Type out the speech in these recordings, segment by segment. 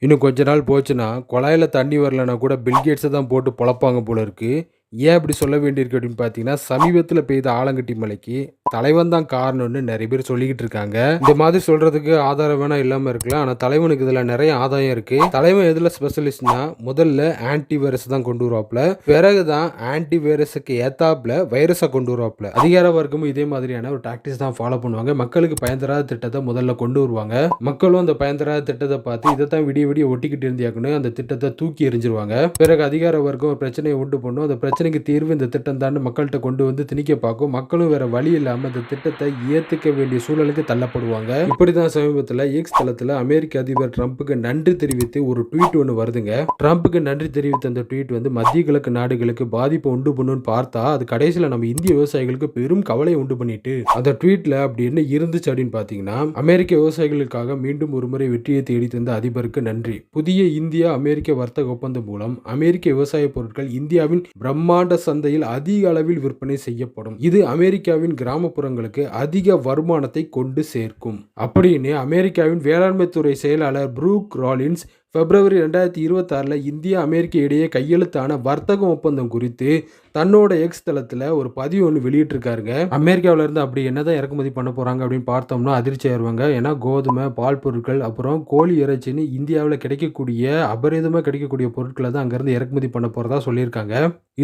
இன்னும் கொஞ்ச நாள் போச்சுன்னா, குழாயில தண்ணி வரலன்னா கூட பில்கேட்ஸ தான் போட்டு பொழப்பாங்க போல இருக்கு. ஏன் அப்படி சொல்ல வேண்டியிருக்கு அப்படின்னு பார்த்தீங்கன்னா, சமீபத்தில பெய்த ஆலங்கட்டி மழைக்கு தலைவன் தான் காரணம்னு நெறைய பேர் சொல்லிக்கிட்டு இருக்காங்க. இந்த மாதிரி சொல்றதுக்கு ஆதாரம் வேணா இல்லாம இருக்கலாம். ஆனா தலைவனுக்கு இதுல நெறைய ஆதாயம் இருக்கு. தலைவன் எதுல ஸ்பெஷலிஸ்ட்னா, முதல்ல ஆன்டி வைரஸ் தான் கொண்டு வருவாப்ல. பிறகு தான் ஆன்டி வைரஸுக்கு ஏத்தாப்ல வைரஸ கொண்டு வருவாப்ல. அதிகார வர்க்கமும் இதே மாதிரியான ஒரு டாக்டிக்ஸ் தான் ஃபாலோ பண்ணுவாங்க. மக்களுக்கு பயன் தராத திட்டத்த முதல்ல கொண்டு வருவாங்க. மக்களும் அந்த பயன் தராத திட்டத்த பார்த்து இதைத்தான் விடிய விடிய ஒட்டிக்கிட்டு இருந்தியாக்குன்னு அந்த திட்டத்தை தூக்கி எறிஞ்சிருவாங்க. பிறகு அதிகார வர்க்கம் ஒரு பிரச்சனையை உண்டு பண்ணும். அந்த பிரச்சனைக்கு தீர்வு இந்த திட்டம் தான் மக்கள்கிட்ட கொண்டு வந்து திணிக்க பார்க்கும். மக்களும் வேற வழி இல்லாம இந்த திட்டத்தை ஏத்துக்க வேண்டிய சூழலுக்கு தள்ளப்படுவாங்க. இப்படிதான் சமீபத்தில் எக்ஸ் தளத்துல அமெரிக்க அதிபர் ட்ரம்ப்புக்கு நன்றி தெரிவித்து ஒரு ட்வீட் ஒன்று வருதுங்க. ட்ரம்ப்புக்கு நன்றி தெரிவித்த அந்த ட்வீட் வந்து மத்திய கிழக்கு நாடுகளுக்கு பாதிப்பு உண்டு பண்ணுன்னு பார்த்தா அது கடைசியில் நம்ம இந்திய விவசாயிகளுக்கு பெரும் கவலையை உண்டு பண்ணிட்டு அந்த ட்வீட்ல அப்படி என்ன இருந்துச்சு அப்படின்னு பாத்தீங்கன்னா, அமெரிக்க விவசாயிகளுக்காக மீண்டும் ஒரு முறை வெற்றியை தேடி தந்த அதிபருக்கு நன்றி. புதிய இந்தியா அமெரிக்க வர்த்தக ஒப்பந்தம் மூலம் அமெரிக்க விவசாய பொருட்கள் இந்தியாவின் பிரம்மாண்ட சந்தையில் அதிக அளவில் விற்பனை செய்யப்படும். இது அமெரிக்காவின் கிராமப்புறங்களுக்கு அதிக வருமானத்தை கொண்டு சேர்க்கும் அப்படின்னு அமெரிக்காவின் வேளாண்மை துறை செயலாளர் ப்ரூக் ராலின்ஸ் பிப்ரவரி 2026 இந்தியா அமெரிக்க இடையே கையெழுத்தான வர்த்தக ஒப்பந்தம் குறித்து தன்னோட எக்ஸ் தளத்தில் ஒரு பதிவு ஒன்று வெளியிட்டிருக்காருங்க. அமெரிக்காவில இருந்து அப்படி என்னதான் இறக்குமதி பண்ண போறாங்க அப்படின்னு பார்த்தோம்னா அதிர்ச்சி ஆயிருவாங்க. ஏன்னா கோதுமை, பால் பொருட்கள், அப்புறம் கோழி இறைச்சின்னு இந்தியாவில் கிடைக்கக்கூடிய அபரிதமாக கிடைக்கக்கூடிய பொருட்களை தான் அங்கிருந்து இறக்குமதி பண்ண போறதா சொல்லியிருக்காங்க.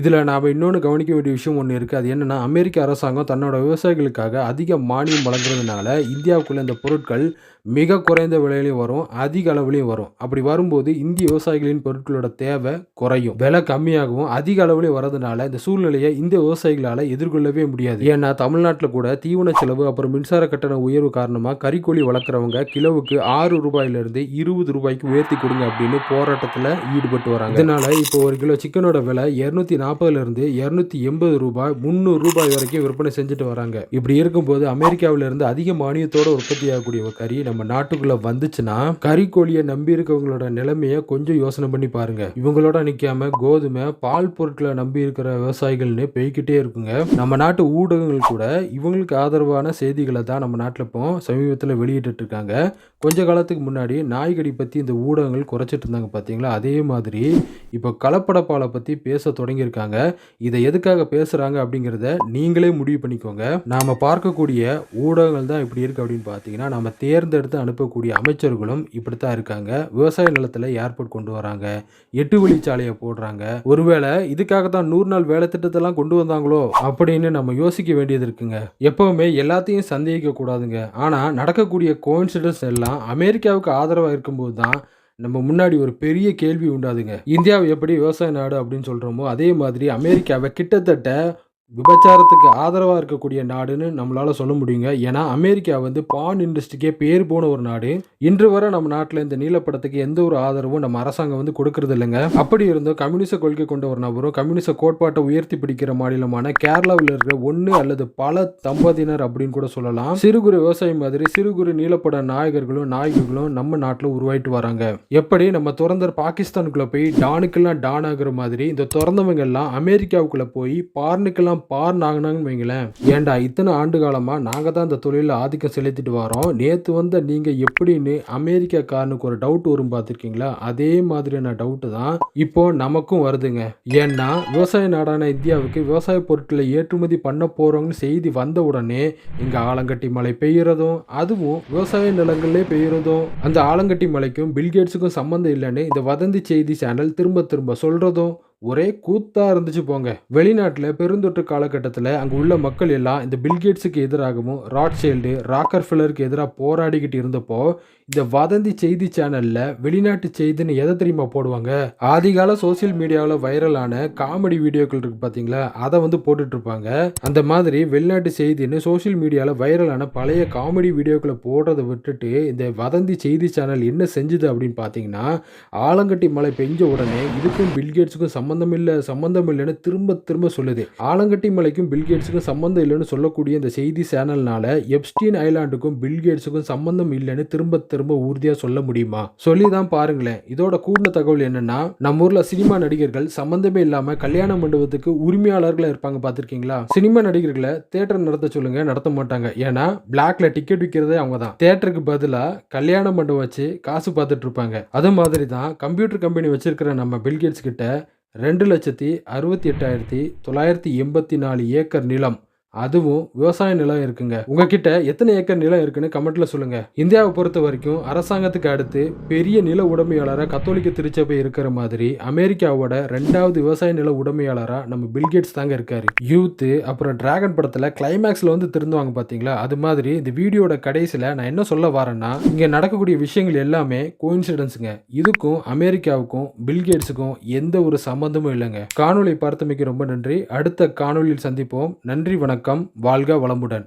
இதுல நாம இன்னொன்று கவனிக்க வேண்டிய விஷயம் ஒன்று இருக்கு. அது என்னன்னா, அமெரிக்க அரசாங்கம் தன்னோட விவசாயிகளுக்காக அதிக மானியம் வழங்குறதுனால இந்தியாவுக்குள்ள இந்த பொருட்கள் மிக குறைந்த விலையிலையும் வரும், அதிக அளவுலையும் வரும். அப்படி வரும்போது இந்திய விவசாயிகளின் பொருட்களோட தேவை குறையும், விலை கம்மியாகவும் அதிக அளவுலையும் வரதுனால இந்த சூழ்நிலையை இந்திய விவசாயிகளால் எதிர்கொள்ளவே முடியாது. ஏன்னா தமிழ்நாட்டில் கூட தீவன செலவு அப்புறம் மின்சார கட்டண உயர்வு காரணமாக கறிக்கோழி வளர்க்குறவங்க கிலோவுக்கு 6 ரூபாயிலிருந்து 20 ரூபாய்க்கு உயர்த்தி கொடுங்க அப்படின்னு போராட்டத்தில் ஈடுபட்டு வராங்க. இதனால இப்போ ஒரு கிலோ சிக்கனோட விலை 240 இருந்து 280 ரூபாய் 300 ரூபாய் வரைக்கும் விற்பனை செஞ்சுட்டு வராங்க. இப்படி இருக்கும்போது அமெரிக்காவில இருந்து அதிக மானியத்தோட உற்பத்தி ஆகக்கூடிய ஒரு கறி நம்ம நாட்டுக்குள்ள வந்துச்சுன்னா கறிக்கோழியை நம்பி இருக்கவங்களோட நிலைமையை கொஞ்சம் யோசனை பண்ணி பாருங்க. இவங்களோட நிக்காம கோதுமை, பால் பொருட்களை நம்பி இருக்கிற விவசாயிகள்னு பெய்கிட்டே இருக்குங்க. நம்ம நாட்டு ஊடகங்கள் கூட இவங்களுக்கு ஆதரவான செய்திகளை தான் நம்ம நாட்டில் இப்போ சமீபத்தில் வெளியிட்டு இருக்காங்க. கொஞ்ச காலத்துக்கு முன்னாடி நாய்கடி பற்றி இந்த ஊடகங்கள் குறைச்சிட்டு இருந்தாங்க பார்த்தீங்களா, அதே மாதிரி இப்போ கலப்படப்பாலை பற்றி பேச தொடங்கியிருக்காங்க. இதை எதுக்காக பேசுகிறாங்க அப்படிங்கிறத நீங்களே முடிவு பண்ணிக்கோங்க. நாம் பார்க்கக்கூடிய ஊடகங்கள் தான் இப்படி இருக்குது அப்படின்னு பார்த்தீங்கன்னா, நம்ம தேர்ந்தெடுத்து அனுப்பக்கூடிய அமைச்சர்களும் இப்படித்தான் இருக்காங்க. விவசாய நிலத்தில் ஏர்போர்ட் கொண்டு வராங்க, 8 வழிச்சாலையை போடுறாங்க. ஒருவேளை இதுக்காக தான் 100 நாள் வேலை திட்டத்தெல்லாம் கொண்டு வந்தாங்களோ அப்படின்னு நம்ம யோசிக்க வேண்டியது இருக்குங்க. எப்பவுமே எல்லாத்தையும் சந்தேகிக்க கூடாதுங்க. ஆனால் நடக்கக்கூடிய கோயின்சிடன்ஸ் எல்லாம் அமெரிக்காவுக்கு ஆதரவாக இருக்கும்போது தான் நம்ம முன்னாடி ஒரு பெரிய கேள்வி உண்டாதுங்க. இந்தியாவை எப்படி விவசாய நாடு அப்படின்னு சொல்றோமோ அதே மாதிரி அமெரிக்காவை கிட்டத்தட்ட விபச்சாரத்துக்கு ஆதரவாக இருக்கக்கூடிய நாடுன்னு நம்மளால சொல்ல முடியுங்க. ஏன்னா அமெரிக்கா வந்து பான் இண்டஸ்ட்ரிக்கே பேர் போன ஒரு நாடு. இன்று வரை நம்ம நாட்டில் இந்த நீலப்படத்துக்கு எந்த ஒரு ஆதரவும் நம்ம அரசாங்கம் வந்து கொடுக்கறது இல்லைங்க. அப்படி இருந்தும் கம்யூனிச கொள்கை கொண்ட ஒரு நபரும் கம்யூனிச கோட்பாட்டை உயர்த்தி பிடிக்கிற மாநிலமான கேரளாவில் இருக்கிற ஒன்று அல்லது பல தம்பதியினர் அப்படின்னு கூட சொல்லலாம் சிறு குறு விவசாயி மாதிரி சிறு குறு நீலப்பட நாயகர்களும் நம்ம நாட்டில் உருவாயிட்டு வராங்க. எப்படி நம்ம துறந்தர் பாகிஸ்தானுக்குள்ள போய் டானுக்கெல்லாம் டான் ஆகுற மாதிரி இந்த துறந்தவங்க எல்லாம் அமெரிக்காவுக்குள்ள போய் பார்னுக்கெல்லாம் பார் நாங்கன்னு வைங்களேன். ஏண்டா இத்தனை ஆண்டு காலமா நாங்க தான் இந்த தொழிலில் ஆதிக்கம் செலுத்திட்டு வரோம், நேத்து வந்த நீங்க எப்படின்னு அமெரிக்காக்காரனுக்கு ஒரு டவுட் வரும் பார்த்துருக்கீங்களா, அதே மாதிரியான டவுட் தான் இப்போ நமக்கும் வருதுங்க. ஏன்னா விவசாய நாடான இந்தியாவுக்கு விவசாய பொருட்களை ஏற்றுமதி பண்ண போறோம்னு செய்தி வந்த உடனே இங்க ஆலங்கட்டி மழை பெய்யறதும், அதுவும் விவசாய நிலங்களே பெய்யறதும், அந்த ஆலங்கட்டி மழைக்கும் பில்கேட்ஸுக்கும் சம்பந்தம் இல்லைன்னு இந்த வதந்தி செய்தி சேனல் திரும்ப திரும்ப சொல்றதும் ஒரே கூத்தா இருந்துச்சு போங்க. வெளிநாட்டில் பெருந்தொற்று காலகட்டத்தில் அங்கே உள்ள மக்கள் எல்லாம் இந்த பில்கேட்ஸுக்கு எதிராகவும் ராட்ஷைல்டு, ராக்கர்ஃபெல்லருக்கு எதிராக போராடிக்கிட்டு இருந்தப்போ இந்த வதந்தி செய்தி சேனல்ல வெளிநாட்டு செய்தின்னு எதை தெரியுமா போடுவாங்க, ஆதிகால சோசியல் மீடியாவில் வைரலான காமெடி வீடியோக்கள் இருக்கு பார்த்தீங்களா, அதை வந்து போட்டுட்டு இருப்பாங்க. அந்த மாதிரி வெளிநாட்டு செய்தின்னு சோசியல் மீடியாவில் வைரலான பழைய காமெடி வீடியோக்களை போடுறதை விட்டுட்டு இந்த வதந்தி செய்தி சேனல் என்ன செஞ்சுது அப்படின்னு பார்த்தீங்கன்னா, ஆலங்கட்டி மழை பெஞ்ச உடனே இதுக்கும் பில்கேட்ஸுக்கும் சம்மந்தம் இல்லன்னு திரும்ப திரும்ப சொல்லுது. ஆலங்கட்டி மலைக்கும் பில்கேட்ஸுக்கும் சம்மந்தம் இல்லன்னு சொல்லக்கூடிய இந்த செய்தி சேனல்னால எப்ஸ்டீன் ஐலாண்டுக்கும் பில்கேட்ஸுக்கும் சம்மந்தம் இல்லன்னு திரும்ப திரும்ப உறுதியா சொல்ல முடியுமா? சொல்லி தான் பாருங்களேன். இதோட கூடுன தகவல் என்னன்னா, நம்ம ஊர்ல சினிமா நடிகர்கள் சம்மந்தமே இல்லாம கல்யாண மண்டபத்துக்கு உரிமையாளர்களா இருப்பாங்க பார்த்திருக்கீங்களா? சினிமா நடிகர்களை தியேட்டர் நடத்த சொல்லுங்க, நடத்த மாட்டாங்க. ஏன்னா பிளாக்ல டிக்கெட் விக்கிறதே அவங்க தான். தியேட்டருக்கு பதிலா கல்யாண மண்டபம் வச்சு காசு பார்த்துட்டு இருப்பாங்க. அது மாதிரி தான் கம்ப்யூட்டர் கம்பெனி வச்சிருக்கிற நம்ம பில்கேட்ஸ் கிட்ட 2,68,984 ஏக்கர் நிலம், அதுவும் விவசாய நிலம் இருக்குங்க. உங்ககிட்ட எத்தனை ஏக்கர் நிலம் இருக்குன்னு கமெண்ட்ல சொல்லுங்க. இந்தியாவை பொறுத்த வரைக்கும் அரசாங்கத்துக்கு அடுத்து பெரிய நில உடைமையாளரா கத்தோலிக்க திருச்சபை இருக்கிற மாதிரி அமெரிக்காவோட 2வது விவசாய நில உடைமையாளரா நம்ம பில்கேட்ஸ் தாங்க இருக்காரு. யூத் அப்புறம் டிராகன் படத்துல கிளைமேக்ஸ்ல வந்து திருந்துவாங்க பாத்தீங்களா? அது மாதிரி இந்த வீடியோட கடைசியில நான் என்ன சொல்ல வரேன்னா, இங்க நடக்கக்கூடிய விஷயங்கள் எல்லாமே கோயின்சிடன்ஸுங்க. இதுக்கும் அமெரிக்காவுக்கும் பில்கேட்ஸுக்கும் எந்த ஒரு சம்பந்தமும் இல்லைங்க. காணொளி பார்த்தமைக்கு ரொம்ப நன்றி. அடுத்த காணொளியில் சந்திப்போம். நன்றி, வணக்கம். வாழ்க வளமுடன்.